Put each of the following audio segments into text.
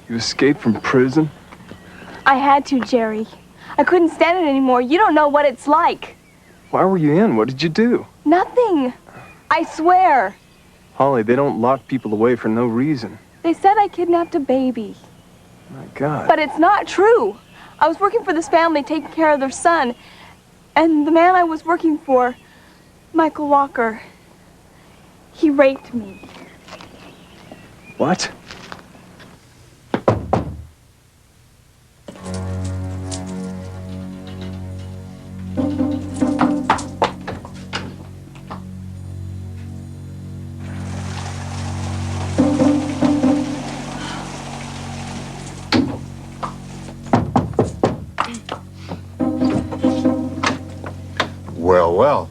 You escaped from prison? I had to, Jerry. I couldn't stand it anymore. You don't know what it's like. Why were you in? What did you do? Nothing. I swear. Holly, they don't lock people away for no reason. They said I kidnapped a baby. My God. But it's not true. I was working for this family, taking care of their son. And the man I was working for, Michael Walker, he raped me. What? Well.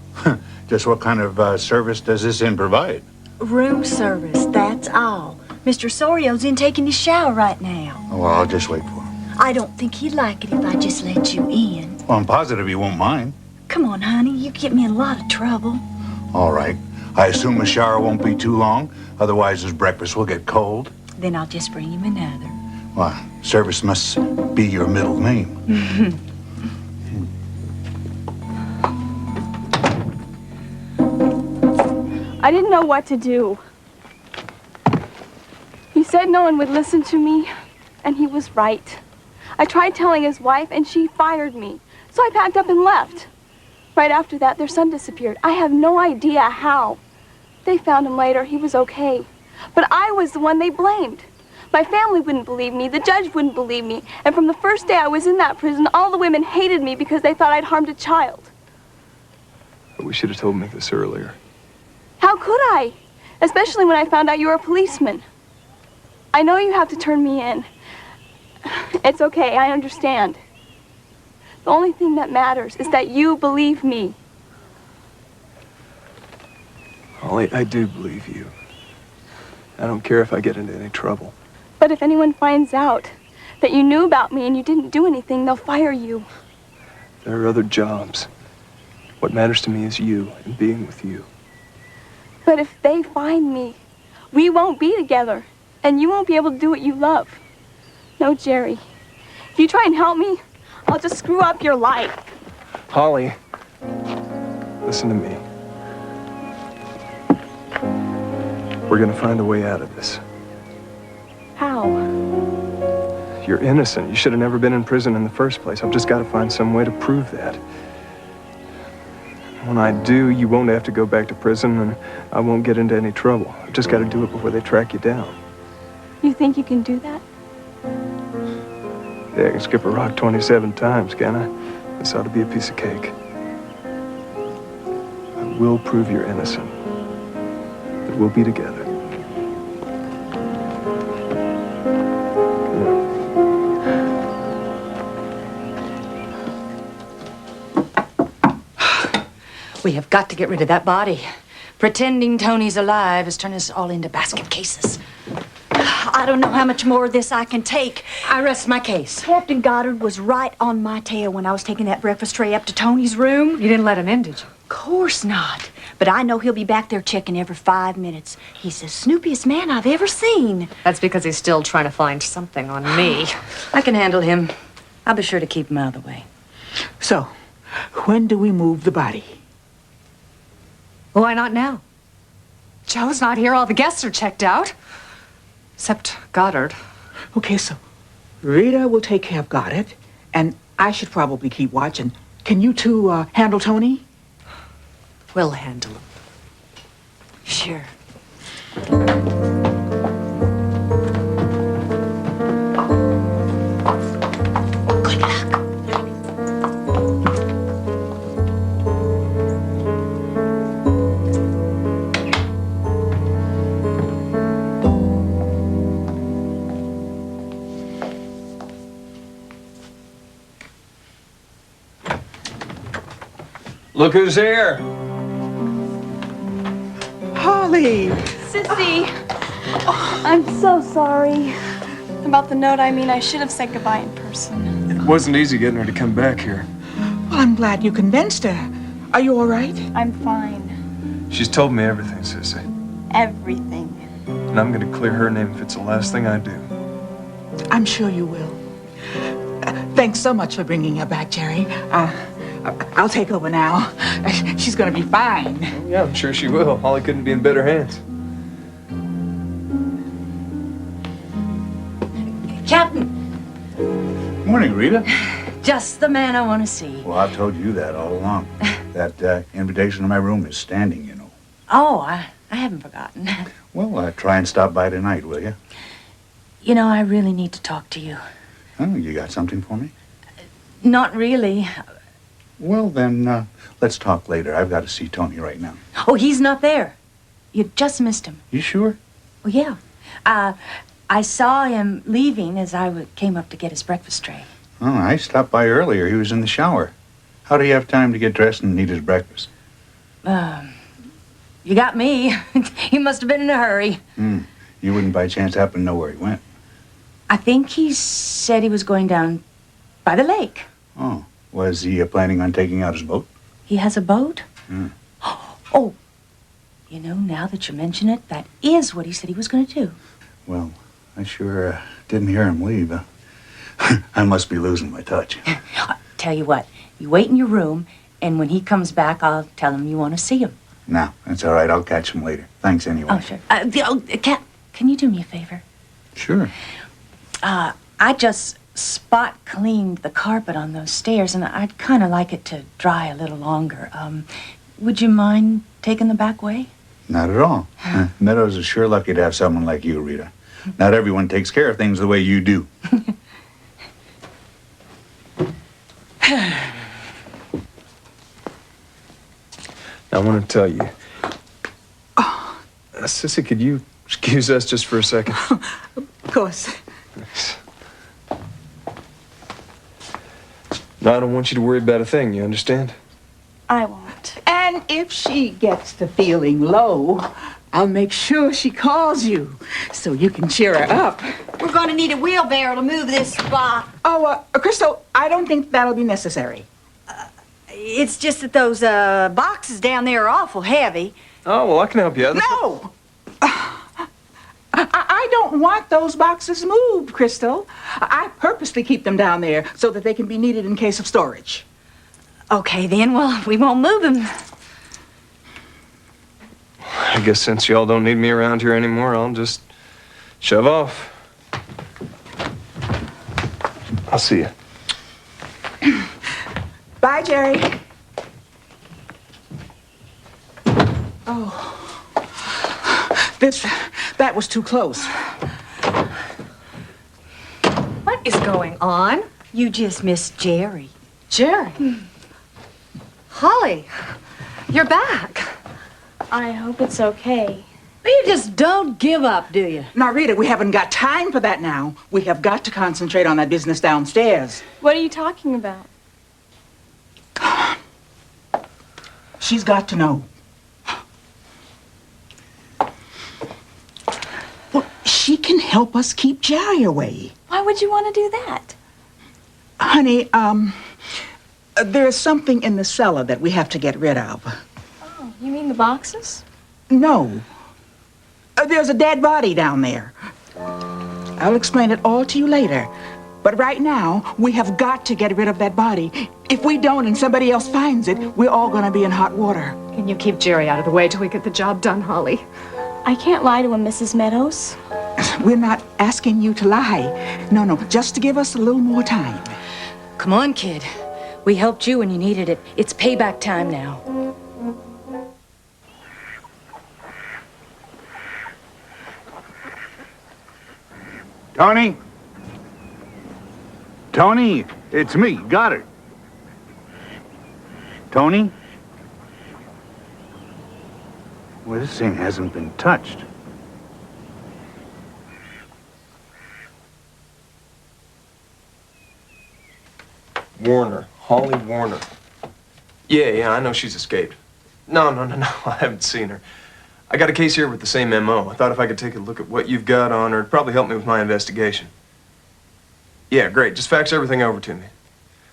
Just what kind of service does this inn provide? Room service, that's all. Mr. Sorio's in taking his shower right now. Oh, well, I'll just wait for him. I don't think he'd like it if I just let you in. Well, I'm positive he won't mind. Come on, honey, you get me in a lot of trouble. All right. I assume the shower won't be too long. Otherwise, his breakfast will get cold. Then I'll just bring him another. Well, Service must be your middle name. I didn't know what to do. He said no one would listen to me, and he was right. I tried telling his wife, and she fired me. So I packed up and left. Right after that, their son disappeared. I have no idea how. They found him later. He was okay. But I was the one they blamed. My family wouldn't believe me. The judge wouldn't believe me. And from the first day I was in that prison, all the women hated me because they thought I'd harmed a child. But we should have told me this earlier. How could I? Especially when I found out you were a policeman. I know you have to turn me in. It's okay, I understand. The only thing that matters is that you believe me. Holly, I do believe you. I don't care if I get into any trouble. But if anyone finds out that you knew about me and you didn't do anything, they'll fire you. There are other jobs. What matters to me is you and being with you. But if they find me, we won't be together, and you won't be able to do what you love. No, Jerry. If you try and help me, I'll just screw up your life. Holly, listen to me. We're gonna find a way out of this. How? You're innocent. You should have never been in prison in the first place. I've just got to find some way to prove that. When I do, you won't have to go back to prison, and I won't get into any trouble. I've just got to do it before they track you down. You think you can do that? Yeah, I can skip a rock 27 times, can I? This ought to be a piece of cake. I will prove you're innocent. But we'll be together. We have got to get rid of that body. Pretending Tony's alive has turned us all into basket cases. I don't know how much more of this I can take. I rest my case. Captain Goddard was right on my tail when I was taking that breakfast tray up to Tony's room. You didn't let him in, did you? Of course not. But I know he'll be back there checking every 5 minutes. He's the snoopiest man I've ever seen. That's because he's still trying to find something on me. I can handle him. I'll be sure to keep him out of the way. So, when do we move the body? Why not now? Joe's not here. All the guests are checked out. Except Goddard. Okay, so Rita will take care of Goddard, and I should probably keep watching. Can you two handle Tony? We'll handle him. Sure. Good luck. Look who's here. Holly! Sissy! I'm so sorry. About the note, I mean, I should have said goodbye in person. It wasn't easy getting her to come back here. Well, I'm glad you convinced her. Are you all right? I'm fine. She's told me everything, Sissy. Everything. And I'm gonna clear her name if it's the last thing I do. I'm sure you will. Thanks so much for bringing her back, Jerry. I'll take over now. She's gonna be fine. Yeah, I'm sure she will. Holly couldn't be in better hands. Captain, Morning, Rita. just the man I want to see. Well, I've told you that all along. That invitation to my room is standing, you know. Oh, I haven't forgotten. Well, try and stop by tonight, will you? You know, I really need to talk to you. Oh, you got something for me? Not really. Well, then, let's talk later. I've got to see Tony right now. Oh, he's not there. You just missed him. You sure? Well, yeah. I saw him leaving as I came up to get his breakfast tray. Oh, I stopped by earlier. He was in the shower. How do you have time to get dressed and eat his breakfast? You got me. He must have been in a hurry. You wouldn't by chance happen to know where he went? I think he said he was going down by the lake. Oh, was he planning on taking out his boat? He has a boat? Oh, you know, now that you mention it, that is what he said he was going to do. Well, I sure didn't hear him leave. I must be losing my touch. Tell you what, you wait in your room, and when he comes back, I'll tell him you want to see him. No, that's all right. I'll catch him later. Thanks anyway. Oh, sure. Cat, can you do me a favor? Sure. I just spot cleaned the carpet on those stairs, and I'd kind of like it to dry a little longer. Would you mind taking the back way? Not at all. Meadows is sure lucky to have someone like you, Rita. Not everyone takes care of things the way you do. I want to tell you. Sissy, could you excuse us just for a second? Of course. No, I don't want you to worry about a thing, you understand? I won't. And if she gets to feeling low, I'll make sure she calls you so you can cheer her up. We're going to need a wheelbarrow to move this spot. Oh, Crystal, I don't think that'll be necessary. It's just that those boxes down there are awful heavy. Oh, well, I can help you out. No! I don't want those boxes moved, Crystal. I purposely keep them down there so that they can be needed in case of storage. Okay, then, well, we won't move them. I guess since y'all don't need me around here anymore, I'll just shove off. I'll see you. Bye, Jerry. Oh. That was too close. What is going on? You just missed Jerry. Jerry. Holly, you're back. I hope it's okay. You just don't give up, do you? Now, Rita, we haven't got time for that now. We have got to concentrate on that business downstairs. What are you talking about? She's got to know. Well, she can help us keep Jerry away. Why would you want to do that? Honey, there's something in the cellar that we have to get rid of. Oh, you mean the boxes? No. There's a dead body down there. I'll explain it all to you later. But right now, we have got to get rid of that body. If we don't and somebody else finds it, we're all going to be in hot water. Can you keep Jerry out of the way till we get the job done, Holly? I can't lie to him, Mrs. Meadows. We're not asking you to lie. No, just to give us a little more time. Come on, kid. We helped you when you needed it. It's payback time now. Tony? Tony, it's me, Goddard. Tony? Well, this thing hasn't been touched. Warner. Holly Warner. Yeah, I know she's escaped. No, I haven't seen her. I got a case here with the same MO. I thought if I could take a look at what you've got on her, it'd probably help me with my investigation. Yeah, great. Just fax everything over to me.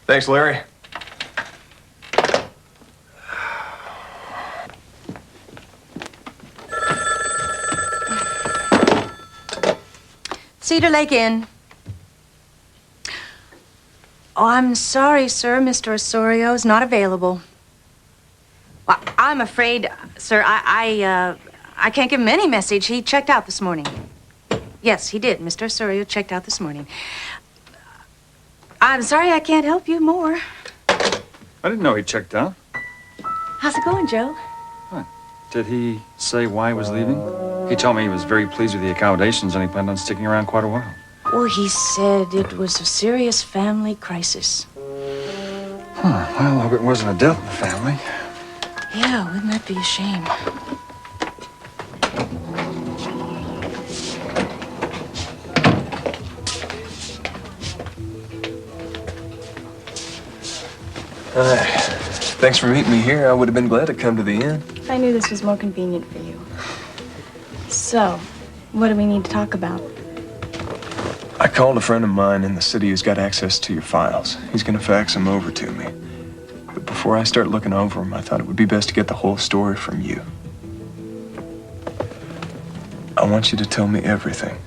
Thanks, Larry. Cedar Lake Inn. Oh, I'm sorry, sir. Mr. Osorio is not available. Well, I'm afraid, sir, I can't give him any message. He checked out this morning. Yes, he did. Mr. Osorio checked out this morning. I'm sorry I can't help you more. I didn't know he checked out. How's it going, Joe? Did he say why he was leaving? He told me he was very pleased with the accommodations and he planned on sticking around quite a while. Well, he said it was a serious family crisis. Huh. Well, I hope it wasn't a death in the family. Yeah, wouldn't that be a shame? Thanks for meeting me here. I would have been glad to come to the inn. I knew this was more convenient for you. So, what do we need to talk about? I called a friend of mine in the city who's got access to your files. He's gonna fax them over to me. But before I start looking over them, I thought it would be best to get the whole story from you. I want you to tell me everything.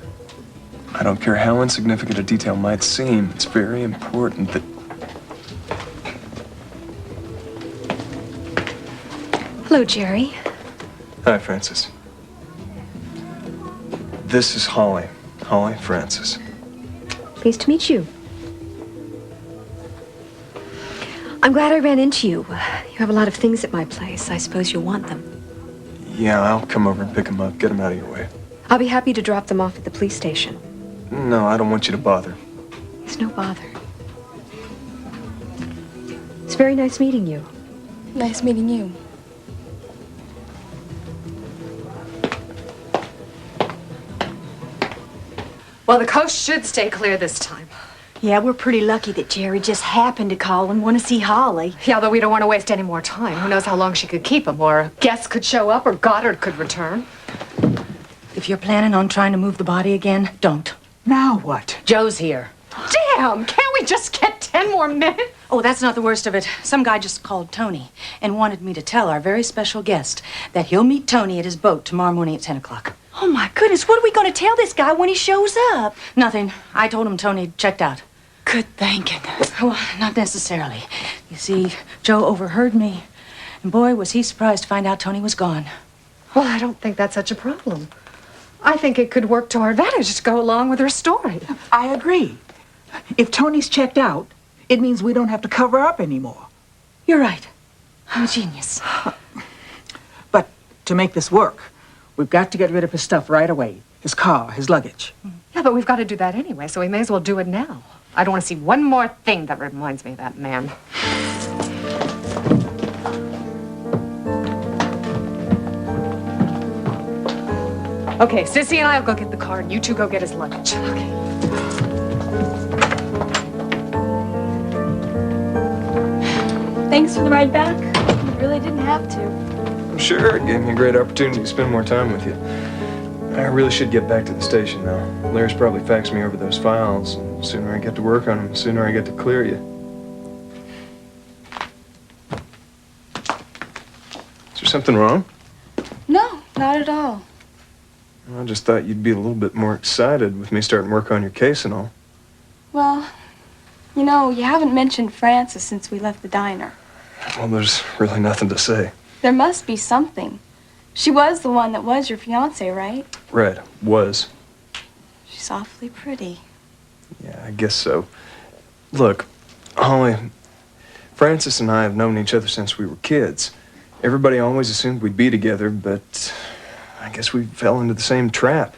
I don't care how insignificant a detail might seem. It's very important that... Hello, Jerry. Hi, Francis. This is Holly. Holly Francis. Pleased to meet you. I'm glad I ran into you. You have a lot of things at my place. I suppose you'll want them. Yeah, I'll come over and pick them up. Get them out of your way. I'll be happy to drop them off at the police station. No, I don't want you to bother. It's no bother. It's very nice meeting you. Nice meeting you. Well, the coast should stay clear this time. Yeah, we're pretty lucky that Jerry just happened to call and want to see Holly. Yeah, though we don't want to waste any more time. Who knows how long she could keep him, or guests could show up, or Goddard could return. If you're planning on trying to move the body again, don't. Now what? Joe's here. Damn! Can't we just get 10 more minutes? Oh, that's not the worst of it. Some guy just called Tony and wanted me to tell our very special guest that he'll meet Tony at his boat tomorrow morning at 10 o'clock. Oh, my goodness. What are we going to tell this guy when he shows up? Nothing. I told him Tony checked out. Good thinking. Well, not necessarily. You see, Joe overheard me. And boy, was he surprised to find out Tony was gone. Well, I don't think that's such a problem. I think it could work to our advantage to go along with her story. I agree. If Tony's checked out, it means we don't have to cover up anymore. You're right. I'm a genius. But to make this work, we've got to get rid of his stuff right away. His car, his luggage. Yeah, but we've got to do that anyway, so we may as well do it now. I don't want to see one more thing that reminds me of that man. Okay, Sissy and I'll go get the car, and you two go get his luggage. Okay. Thanks for the ride back. You really didn't have to. I'm sure it gave me a great opportunity to spend more time with you. I really should get back to the station now. Larry's probably faxed me over those files. The sooner I get to work on them, the sooner I get to clear you. Is there something wrong? No, not at all. I just thought you'd be a little bit more excited with me starting work on your case and all. Well, you know, you haven't mentioned Frances since we left the diner. Well, there's really nothing to say. There must be something. She was the one that was your fiancée, right? Red was. She's awfully pretty. Yeah, I guess so. Look, Holly, Frances and I have known each other since we were kids. Everybody always assumed we'd be together, but I guess we fell into the same trap.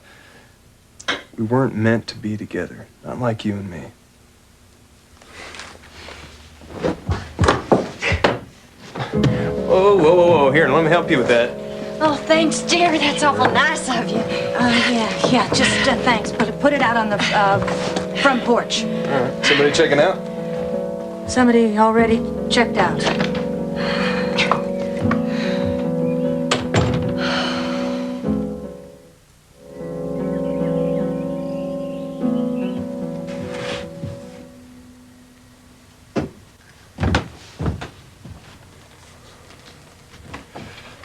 We weren't meant to be together, not like you and me. Whoa, here, let me help you with that. Oh, thanks, Jerry. That's awful nice of you. Yeah, just thanks. Put it out on the front porch. All right, somebody checking out? Somebody already checked out.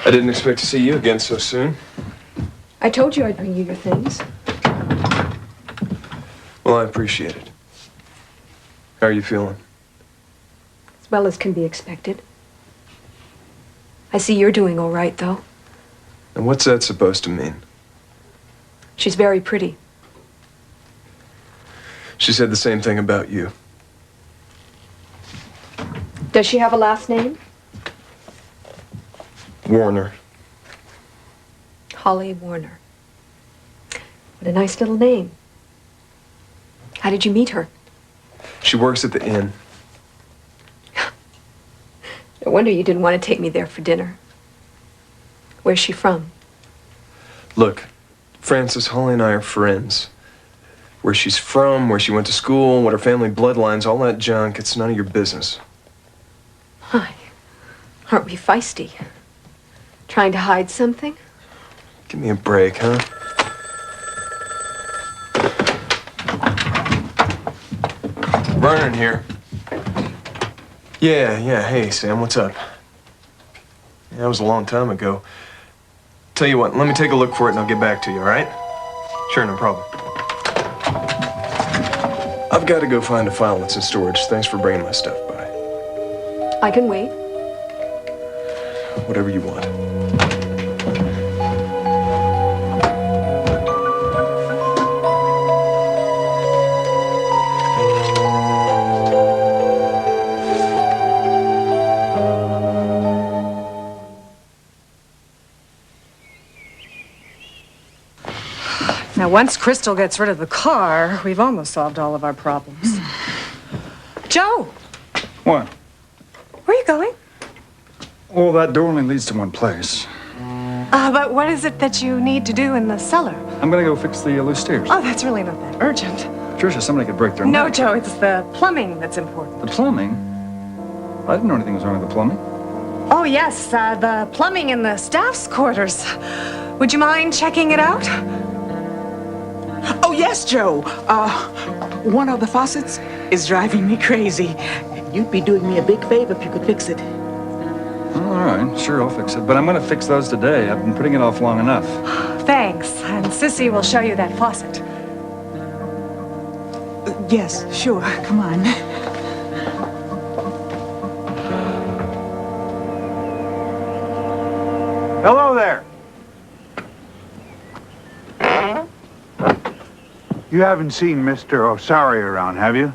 I didn't expect to see you again so soon. I told you I'd bring you your things. Well, I appreciate it. How are you feeling? well as can be expected. I see you're doing all right, though. And what's that supposed to mean? She's very pretty. She said the same thing about you. Does she have a last name? Warner. Holly Warner. What a nice little name. How did you meet her? She works at the inn. No wonder you didn't want to take me there for dinner. Where's she from? Look, Francis, Holly and I are friends. Where she's from, where she went to school, what her family bloodlines, all that junk, it's none of your business. Hi. Aren't we feisty? Trying to hide something? Give me a break, huh? Vernon here. Yeah, hey, Sam, what's up? Yeah, that was a long time ago. Tell you what, let me take a look for it and I'll get back to you, all right? Sure, no problem. I've got to go find a file that's in storage. Thanks for bringing my stuff by. I can wait. Whatever you want. Now, once Crystal gets rid of the car, we've almost solved all of our problems. Joe, What? where are you going? Well, that door only leads to one place. But what is it that you need to do in the cellar? I'm gonna go fix the loose stairs. Oh, that's really not that urgent. Tricia, somebody could break their No, neck. Joe, it's the plumbing that's important. The plumbing? I didn't know anything was wrong with the plumbing. Oh, yes, the plumbing in the staff's quarters. Would you mind checking it out? Oh, yes, Joe. One of the faucets is driving me crazy. You'd be doing me a big favor if you could fix it. All right, sure, I'll fix it. But I'm gonna fix those today. I've been putting it off long enough. Thanks, and Sissy will show you that faucet. Yes, sure. Come on. Hello there. You haven't seen Mr. Osari around, have you?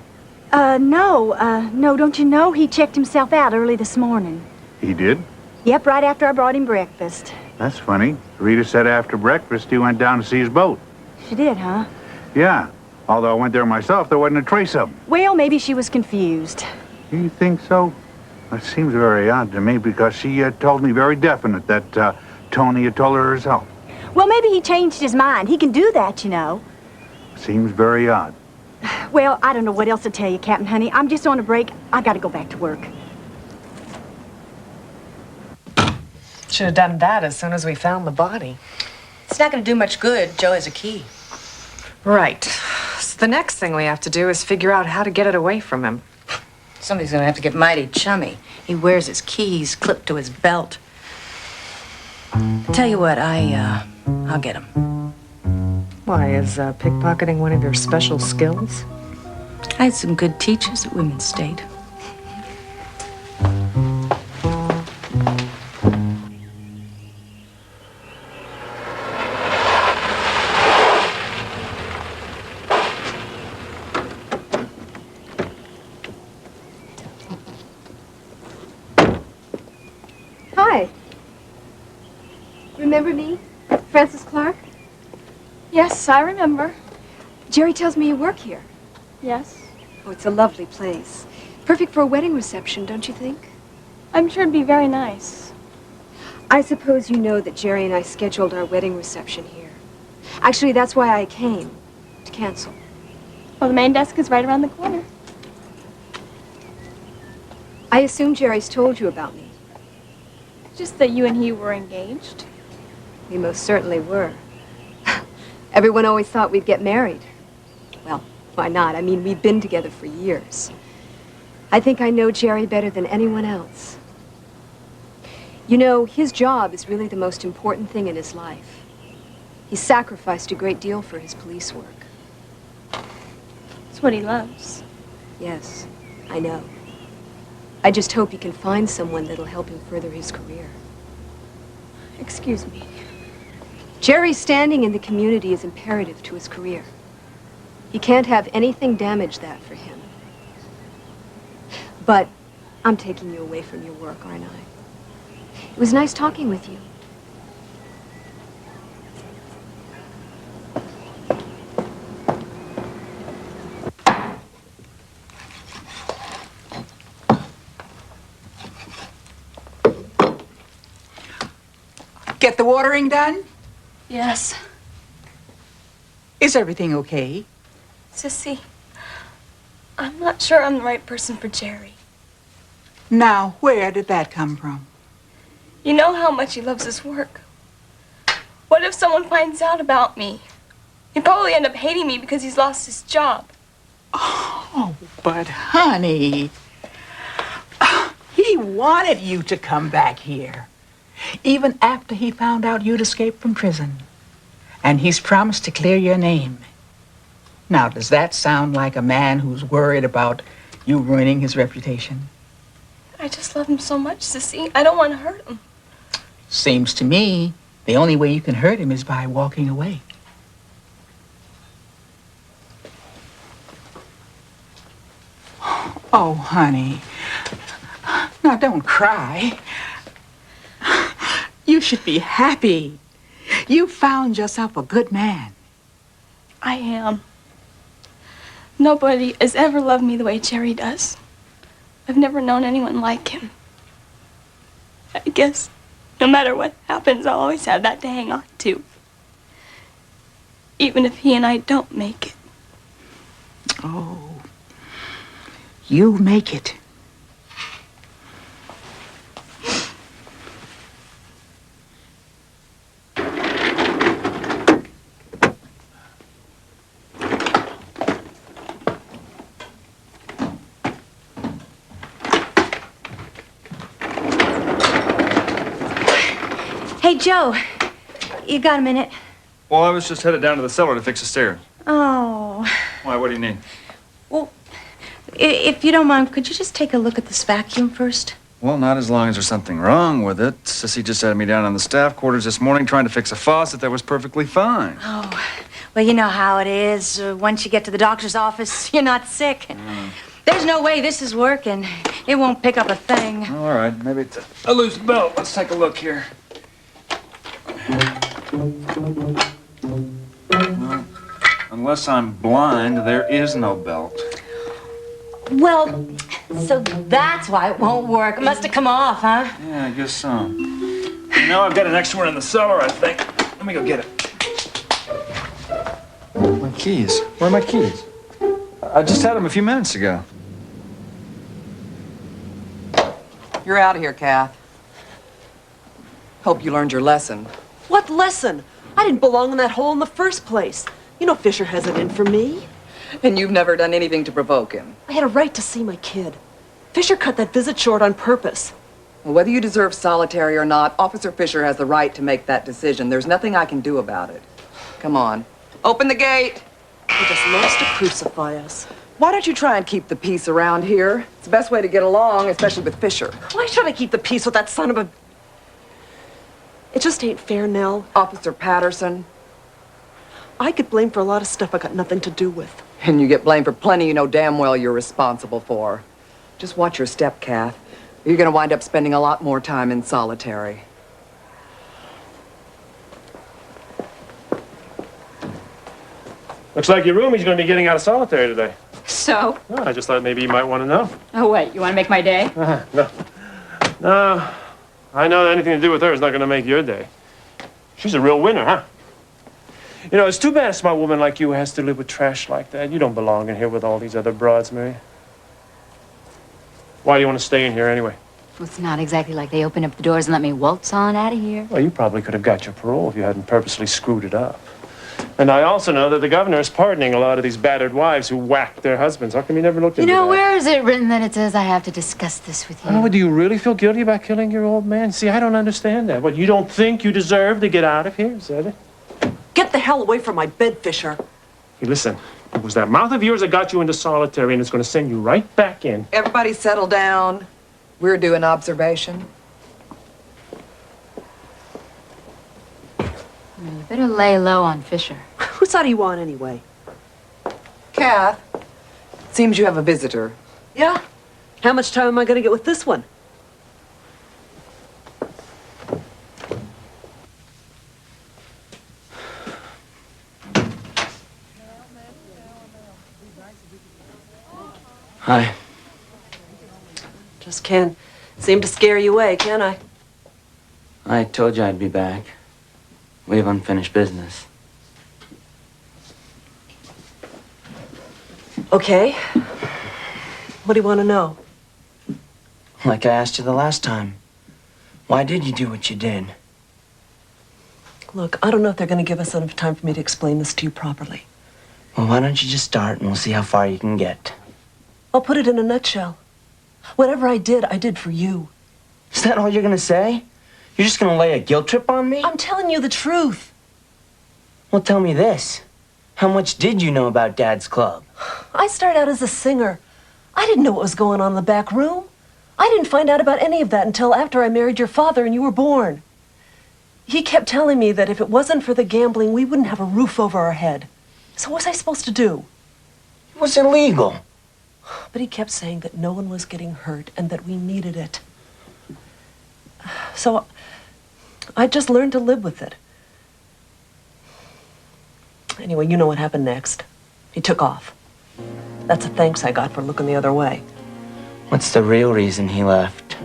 No, don't you know? He checked himself out early this morning. He did? Yep, right after I brought him breakfast. That's funny. Rita said after breakfast he went down to see his boat. She did, huh? Yeah. Although I went there myself, there wasn't a trace of him. Well, maybe she was confused. You think so? That seems very odd to me because she told me very definite that Tony had told her herself. Well, maybe he changed his mind. He can do that, you know. Seems very odd. Well, I don't know what else to tell you, Captain Honey. I'm just on a break. I gotta go back to work. Should have done that as soon as we found the body. It's not going to do much good. Joe has a key. Right. So the next thing we have to do is figure out how to get it away from him. Somebody's going to have to get mighty chummy. He wears his keys clipped to his belt. Tell you what, I'll get him. Why, is pickpocketing one of your special skills? I had some good teachers at Women's State. Hi. Remember me? Francis Clark? Yes, I remember. Jerry tells me you work here. Yes. Oh, it's a lovely place. Perfect for a wedding reception, don't you think? I'm sure it'd be very nice. I suppose you know that Jerry and I scheduled our wedding reception here. Actually, that's why I came, to cancel. Well, the main desk is right around the corner. I assume Jerry's told you about me. Just that you and he were engaged. We most certainly were. Everyone always thought we'd get married. Well, why not? I mean, we've been together for years. I think I know Jerry better than anyone else. You know, his job is really the most important thing in his life. He's sacrificed a great deal for his police work. It's what he loves. Yes, I know. I I just hope he can find someone that'll help him further his career. Excuse me. Jerry's standing in the community is imperative to his career. He can't have anything damage that for him. But I'm taking you away from your work, aren't I? It was nice talking with you. Get the watering done? Yes. Is everything okay? Sissy, I'm not sure I'm the right person for Jerry. Now, where did that come from? You know how much he loves his work. What if someone finds out about me? He'd probably end up hating me because he's lost his job. Oh, but honey, he wanted you to come back here, even after he found out you'd escaped from prison. And he's promised to clear your name. Now, does that sound like a man who's worried about you ruining his reputation? I just love him so much, Sissy. I don't want to hurt him. Seems to me the only way you can hurt him is by walking away. Oh, honey. Now, don't cry. You should be happy. You found yourself a good man. I am. Nobody has ever loved me the way Jerry does. I've never known anyone like him. I guess no matter what happens, I'll always have that to hang on to. Even if he and I don't make it. Oh, you make it. Hey, Joe, you got a minute? Well, I was just headed down to the cellar to fix the stairs. Oh. Why, what do you need? Well, if you don't mind, could you just take a look at this vacuum first? Well, not as long as there's something wrong with it. Sissy just had me down in the staff quarters this morning trying to fix a faucet that was perfectly fine. Oh, well, you know how it is. Once you get to the doctor's office, you're not sick. There's no way this is working. It won't pick up a thing. All right, maybe it's a loose belt. Let's take a look here. Well, unless I'm blind, there is no belt. Well, so that's why it won't work. It must have come off, huh? Yeah, I guess so. Now I've got an extra one in the cellar, I think. Let me go get it. My keys. Where are my keys? I just had them a few minutes ago. You're out of here, Kath. Hope you learned your lesson. What lesson? I didn't belong in that hole in the first place. You know Fisher has it in for me. And you've never done anything to provoke him. I had a right to see my kid. Fisher cut that visit short on purpose. Well, whether you deserve solitary or not, Officer Fisher has the right to make that decision. There's nothing I can do about it. Come on. Open the gate. He just loves to crucify us. Why don't you try and keep the peace around here? It's the best way to get along, especially with Fisher. Why should I keep the peace with that son of a... It just ain't fair, Nell. Officer Patterson. I get blamed for a lot of stuff I got nothing to do with. And you get blamed for plenty you know damn well you're responsible for. Just watch your step, Kath. You're gonna wind up spending a lot more time in solitary. Looks like your roomie's going to be getting out of solitary today. So? Oh, I just thought maybe you might want to know. Oh, wait, you want to make my day? No. No. I know anything to do with her is not going to make your day. She's a real winner, huh? You know, it's too bad a smart woman like you has to live with trash like that. You don't belong in here with all these other broads, Mary. Why do you want to stay in here anyway? Well, it's not exactly like they opened up the doors and let me waltz on out of here. Well, you probably could have got your parole if you hadn't purposely screwed it up. And I also know that the governor is pardoning a lot of these battered wives who whacked their husbands. How come you never looked into that? You know, where is it written that it says I have to discuss this with you? Oh, do you really feel guilty about killing your old man? See, I don't understand that. What, you don't think you deserve to get out of here? Is that it? Get the hell away from my bed, Fisher. Hey, listen. It was that mouth of yours that got you into solitary, and it's going to send you right back in. Everybody settle down. We're doing observation. You better lay low on Fisher. Whose side do you want anyway? Kath, seems you have a visitor. Yeah? How much time am I going to get with this one? Hi. Just can't seem to scare you away, can I? I told you I'd be back. We have unfinished business. Okay. What do you want to know? Like I asked you the last time. Why did you do what you did? Look, I don't know if they're going to give us enough time for me to explain this to you properly. Well, why don't you just start and we'll see how far you can get. I'll put it in a nutshell. Whatever I did for you. Is that all you're gonna say? You're just gonna lay a guilt trip on me? I'm telling you the truth. Well, tell me this. How much did you know about Dad's club? I started out as a singer. I didn't know what was going on in the back room. I didn't find out about any of that until after I married your father and you were born. He kept telling me that if it wasn't for the gambling, we wouldn't have a roof over our head. So what was I supposed to do? It was illegal. But he kept saying that no one was getting hurt and that we needed it. So I just learned to live with it. Anyway, you know what happened next. He took off. That's a thanks I got for looking the other way. What's the real reason he left?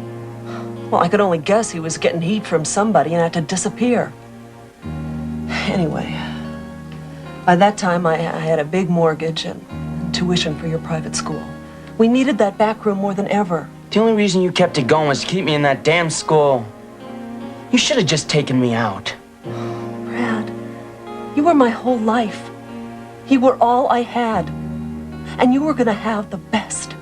Well, I could only guess he was getting heat from somebody and had to disappear. Anyway, by that time I had a big mortgage and tuition for your private school. We needed that back room more than ever. The only reason you kept it going was to keep me in that damn school. You should have just taken me out. Brad, you were my whole life. You were all I had. And you were gonna have the best.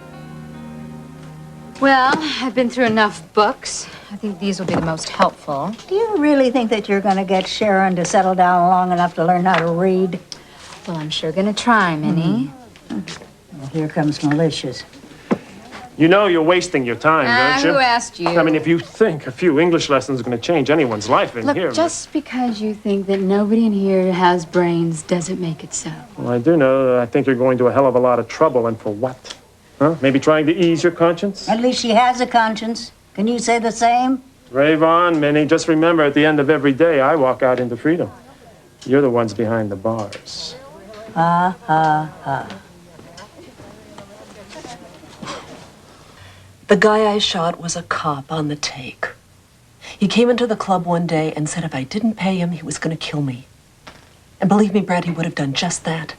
Well, I've been through enough books. I think these will be the most helpful. Do you really think that you're going to get Sharon to settle down long enough to learn how to read? Well, I'm sure gonna try, Minnie. Well, here comes Malicious. You know you're wasting your time, don't you? Who asked you? I mean, if you think a few English lessons are going to change anyone's life in Look, here... just because you think that nobody in here has brains doesn't make it so. Well, I do know that I think you're going to a hell of a lot of trouble, and for what? Huh? Maybe trying to ease your conscience? At least she has a conscience. Can you say the same? Rave on, Minnie. Just remember, at the end of every day, I walk out into freedom. You're the ones behind the bars. Ha, ha, ha. The guy I shot was a cop on the take. He came into the club one day and said if I didn't pay him, he was going to kill me. And believe me, Brad, he would have done just that.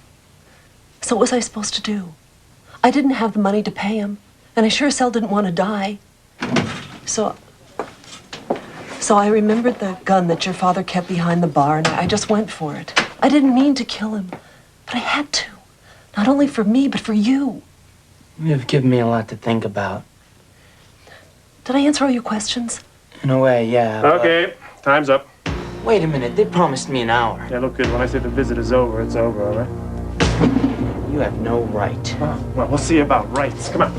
So what was I supposed to do? I didn't have the money to pay him, and I sure as hell didn't want to die. So I remembered the gun that your father kept behind the bar, and I just went for it. I didn't mean to kill him, but I had to. Not only for me, but for you. You've given me a lot to think about. Did I answer all your questions? In a way, yeah. Okay, time's up. Wait a minute, they promised me an hour. Yeah, look, kid, when I say the visit is over, it's over, all right? You have no right. Well, we'll see about rights. Come on.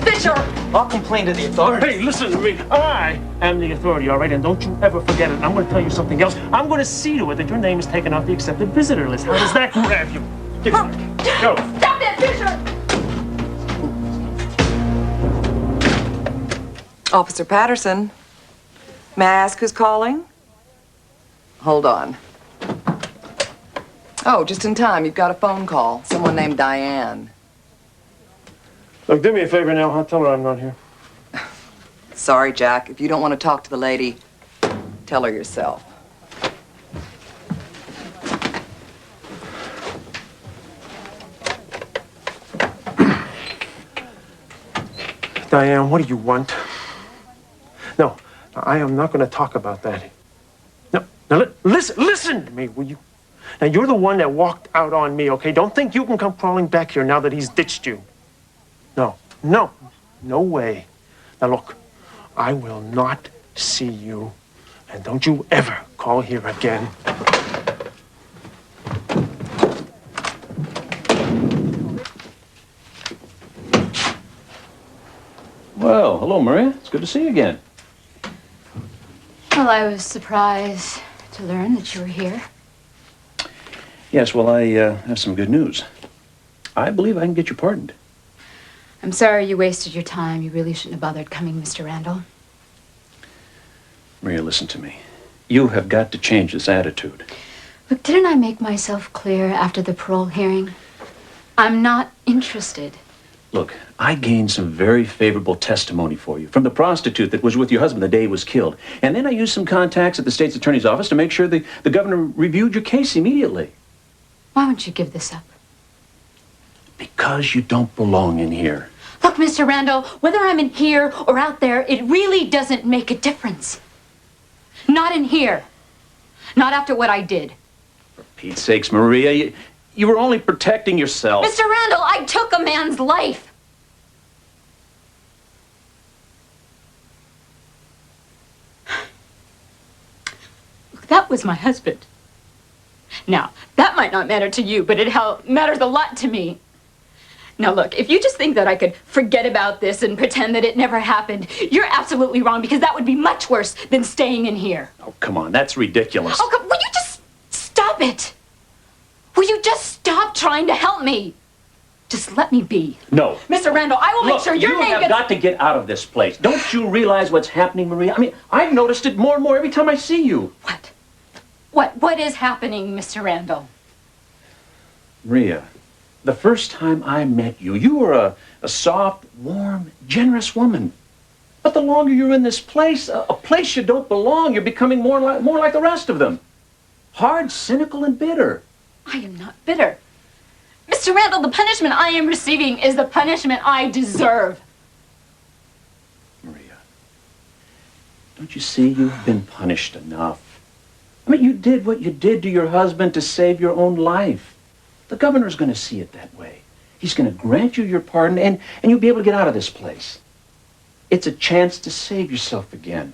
Fisher! I'll complain to the authorities. Hey, listen to me. I am the authority, all right? And don't you ever forget it. I'm going to tell you something else. I'm going to see to it that your name is taken off the accepted visitor list. How does that grab you? Get back. Go. Stop that, Fisher! Officer Patterson, may I ask who's calling? Hold on. Oh, just in time. You've got a phone call. Someone named Diane. Look, do me a favor now. I'll tell her I'm not here. Sorry, Jack. If you don't want to talk to the lady, tell her yourself. Diane, what do you want? No, I am not going to talk about that. No, now listen to me, will you? Now, you're the one that walked out on me, okay? Don't think you can come crawling back here now that he's ditched you. No way. Now, look, I will not see you, and don't you ever call here again. Well, Hello, Maria. It's good to see you again. Well, I was surprised to learn that you were here. Yes, well, I have some good news. I believe I can get you pardoned. I'm sorry you wasted your time. You really shouldn't have bothered coming, Mr. Randall. Maria, listen to me. You have got to change this attitude. Look, didn't I make myself clear after the parole hearing? I'm not interested. Look, I gained some very favorable testimony for you from the prostitute that was with your husband the day he was killed. And then I used some contacts at the state's attorney's office to make sure the governor reviewed your case immediately. Why won't you give this up? Because you don't belong in here. Look, Mr. Randall, whether I'm in here or out there, it really doesn't make a difference. Not in here. Not after what I did. For Pete's sakes, Maria, you were only protecting yourself. Mr. Randall, I took a man's life. Look, that was my husband. Now, that might not matter to you, but it matters a lot to me. Now, look, if you just think that I could forget about this and pretend that it never happened, you're absolutely wrong, because that would be much worse than staying in here. Oh, come on, that's ridiculous. Oh, will you just stop it? Will you just stop trying to help me? Just let me be. No. Mr. Randall, I will make sure your name you have gets... got to get out of this place. Don't you realize what's happening, Maria? I mean, I've noticed it more and more every time I see you. What is happening, Mr. Randall? Maria, the first time I met you, you were a soft, warm, generous woman. But the longer you're in this place, a place you don't belong, you're becoming more like the rest of them. Hard, cynical, and bitter. I am not bitter. Mr. Randall, the punishment I am receiving is the punishment I deserve. Maria, don't you see you've been punished enough? I mean, you did what you did to your husband to save your own life. The governor's going to see it that way. He's going to grant you your pardon, and you'll be able to get out of this place. It's a chance to save yourself again.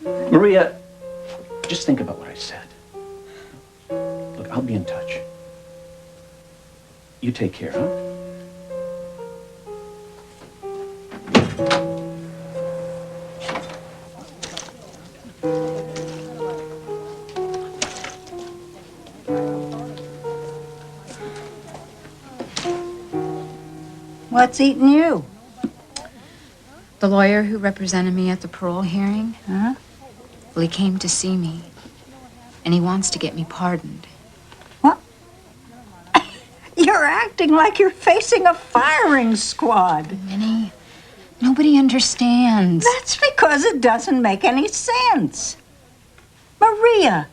Maria, just think about what I said. Look, I'll be in touch. You take care, huh? What's eating you? The lawyer who represented me at the parole hearing, well, he came to see me, and he wants to get me pardoned. What? You're acting like you're facing a firing squad. Minnie, nobody understands. That's because it doesn't make any sense. Maria,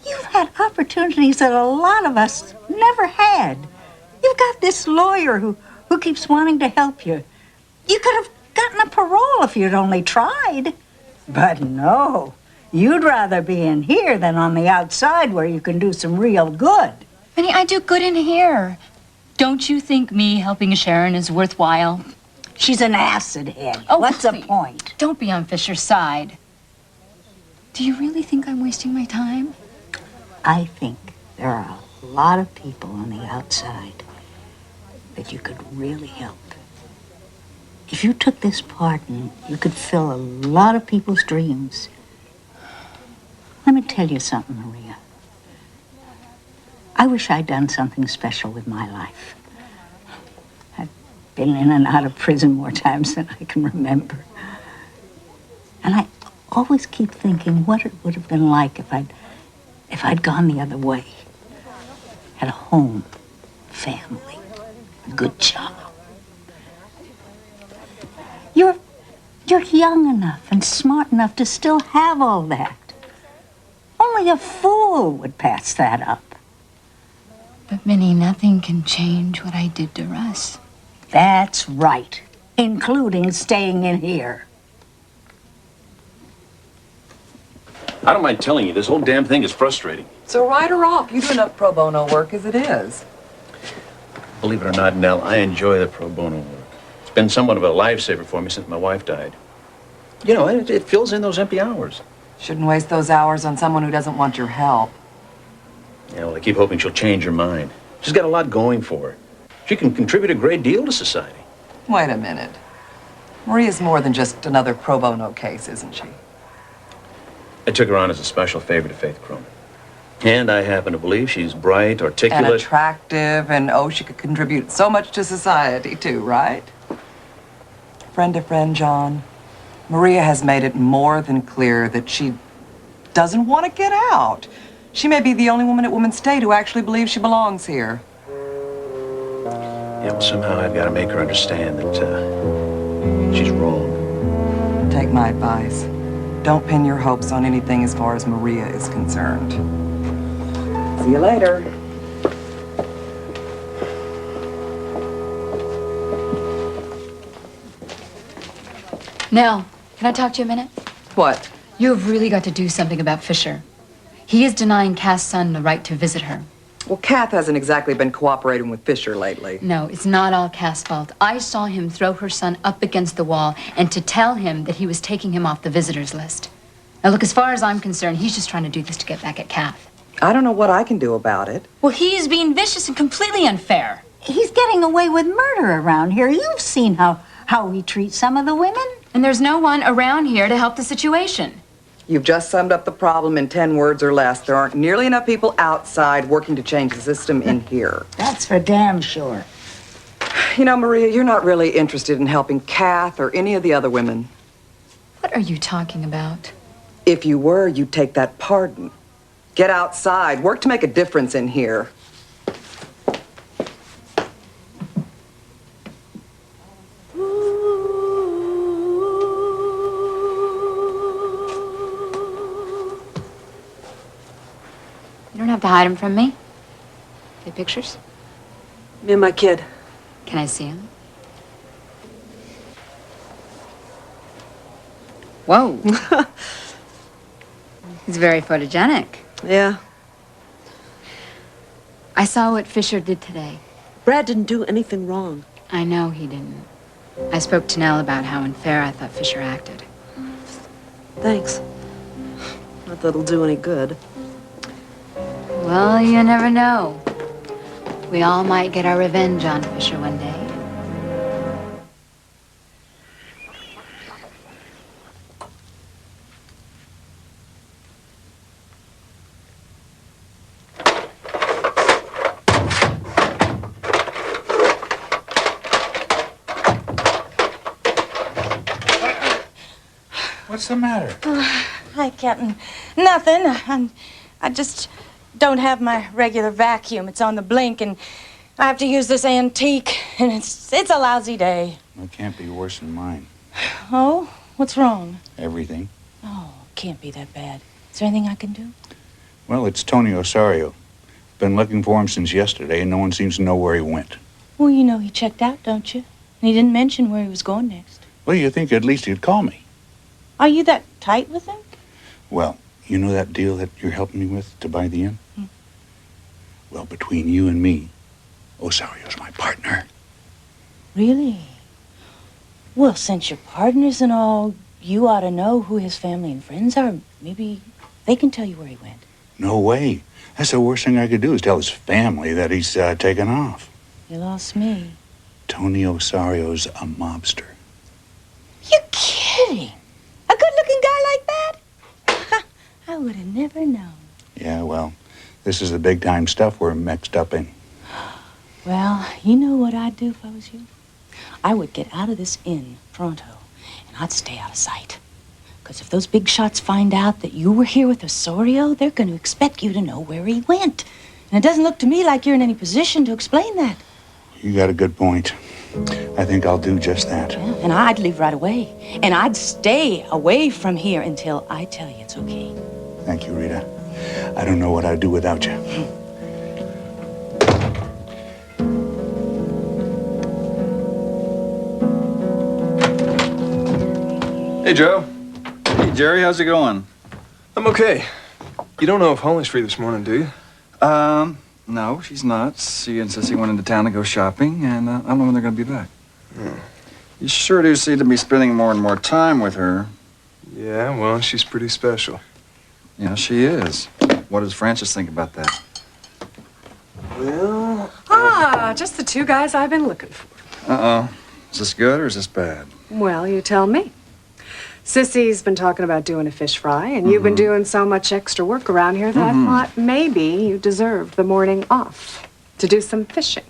you've had opportunities that a lot of us never had. You've got this lawyer who keeps wanting to help you. You could have gotten a parole if you'd only tried. But no, you'd rather be in here than on the outside where you can do some real good. Minnie, I do good in here. Don't you think me helping Sharon is worthwhile? She's an acid head. Oh, what's the point? Don't be on Fisher's side. Do you really think I'm wasting my time? I think there are a lot of people on the outside that you could really help. If you took this pardon, you could fill a lot of people's dreams. Let me tell you something, Maria. I wish I'd done something special with my life. I've been in and out of prison more times than I can remember. And I always keep thinking what it would have been like if I'd gone the other way. Had a home, family, a good job. You're young enough and smart enough to still have all that. Only a fool would pass that up. But, Minnie, nothing can change what I did to Russ. That's right, including staying in here. I don't mind telling you, this whole damn thing is frustrating. So write her off. You do enough pro bono work as it is. Believe it or not, Nell, I enjoy the pro bono work. It's been somewhat of a lifesaver for me since my wife died. You know, it fills in those empty hours. Shouldn't waste those hours on someone who doesn't want your help. Yeah, well, I keep hoping she'll change her mind. She's got a lot going for her. She can contribute a great deal to society. Wait a minute. Maria's more than just another pro bono case, isn't she? I took her on as a special favor to Faith Cronin. And I happen to believe she's bright, articulate. And attractive, and oh, she could contribute so much to society, too, right? Friend to friend, John. Maria has made it more than clear that she doesn't want to get out. She may be the only woman at Women's State who actually believes she belongs here. Yeah, well, somehow I've got to make her understand that she's wrong. Take my advice. Don't pin your hopes on anything as far as Maria is concerned. See you later. Nell, can I talk to you a minute? What? You have really got to do something about Fisher. He is denying Cass's son the right to visit her. Well, Kath hasn't exactly been cooperating with Fisher lately. No, it's not all Cass's fault. I saw him throw her son up against the wall and to tell him that he was taking him off the visitors list. Now, look, as far as I'm concerned, he's just trying to do this to get back at Kath. I don't know what I can do about it. Well, he is being vicious and completely unfair. He's getting away with murder around here. You've seen how he treats some of the women. And there's no one around here to help the situation. You've just summed up the problem in 10 words or less. There aren't nearly enough people outside working to change the system in here. That's for damn sure. You know, Maria, you're not really interested in helping Kath or any of the other women. What are you talking about? If you were, you'd take that pardon. Get outside. Work to make a difference in here. You don't have to hide him from me. Take pictures? Me and my kid. Can I see him? Whoa. He's very photogenic. Yeah. I saw what Fisher did today. Brad didn't do anything wrong. I know he didn't. I spoke to Nell about how unfair I thought Fisher acted. Thanks. Not that it'll do any good. Well, you never know. We all might get our revenge on Fisher one day. What's the matter? Hi, Captain. Nothing. I just don't have my regular vacuum. It's on the blink, and I have to use this antique, and it's a lousy day. It can't be worse than mine. Oh? What's wrong? Everything. Oh, can't be that bad. Is there anything I can do? Well, it's Tony Osorio. Been looking for him since yesterday, and no one seems to know where he went. Well, you know he checked out, don't you? And he didn't mention where he was going next. Well, you think at least he'd call me. Are you that tight with him? Well, you know that deal that you're helping me with to buy the inn? Well, between you and me, Osario's my partner. Really? Well, since you're partners and all, you ought to know who his family and friends are. Maybe they can tell you where he went. No way. That's the worst thing I could do is tell his family that he's taken off. You lost me. Tony Osario's a mobster. You're kidding. A good-looking guy like that? I would have never known. Yeah, well, this is the big-time stuff we're mixed up in. Well, you know what I'd do if I was you? I would get out of this inn pronto, and I'd stay out of sight. Because if those big shots find out that you were here with Osorio, they're going to expect you to know where he went. And it doesn't look to me like you're in any position to explain that. You got a good point. I think I'll do just that. Yeah, and I'd leave right away. And I'd stay away from here until I tell you it's okay. Thank you, Rita. I don't know what I'd do without you. Hey, Joe. Hey, Jerry, how's it going? I'm okay. You don't know if Holly's free this morning, do you? No, she's not. She and Sissy went into town to go shopping, and I don't know when they're going to be back. You sure do seem to be spending more and more time with her. Yeah, well, she's pretty special. Yeah, she is. What does Francis think about that? Well... Just the two guys I've been looking for. Uh-oh. Is this good or is this bad? Well, you tell me. Sissy's been talking about doing a fish fry, and you've been doing so much extra work around here that I thought maybe you deserved the morning off to do some fishing.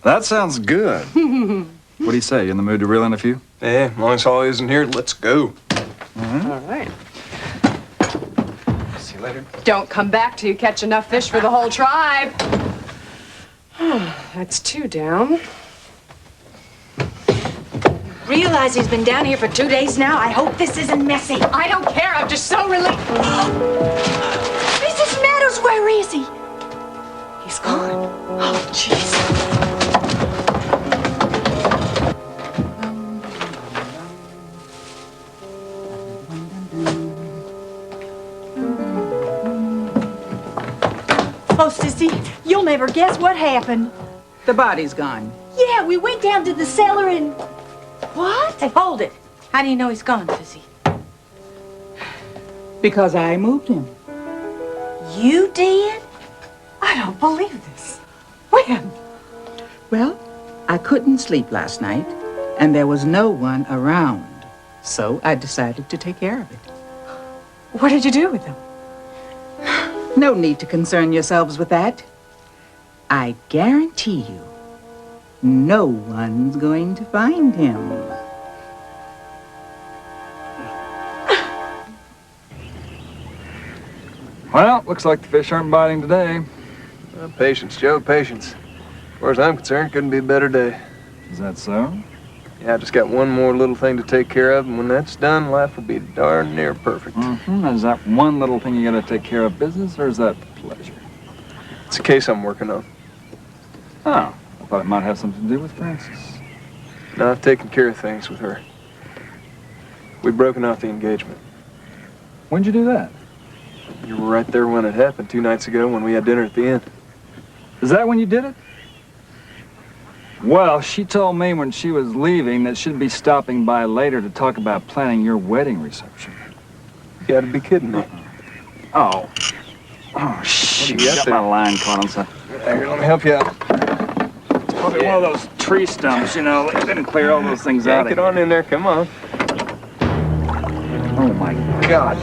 That sounds good. What do you say? You in the mood to reel in a few? Yeah, as long as Holly isn't here, let's go. All right. See you later. Don't come back till you catch enough fish for the whole tribe. That's 2 down. Realize he's been down here for 2 days now. I hope this isn't messy. I don't care. I'm just so relieved. Mrs. Meadows, where is he? He's gone. Oh, jeez. Oh, Sissy, you'll never guess what happened. The body's gone. Yeah, we went down to the cellar and... What? Hey, hold it. How do you know he's gone, Sissy? Because I moved him. You did? I don't believe this. When? Well, I couldn't sleep last night, and there was no one around. So I decided to take care of it. What did you do with him? No need to concern yourselves with that. I guarantee you, no one's going to find him. Well, looks like the fish aren't biting today. Patience, Joe, patience. As far as I'm concerned, couldn't be a better day. Is that so? Yeah, I just got one more little thing to take care of, and when that's done, life will be darn near perfect. Is that one little thing you gotta take care of business, or is that pleasure? It's a case I'm working on. Oh, I thought it might have something to do with Frances. No, I've taken care of things with her. We've broken off the engagement. When'd you do that? You were right there when it happened 2 nights ago when we had dinner at the inn. Is that when you did it? Well, she told me when she was leaving that she'd be stopping by later to talk about planning your wedding reception. You gotta be kidding me. Oh. Oh, shoot. You Got my line caught on something. Here, let me help you out. It's probably one of those tree stumps, you know. They didn't clear all those things out. Get on in there, come on. Oh, my God.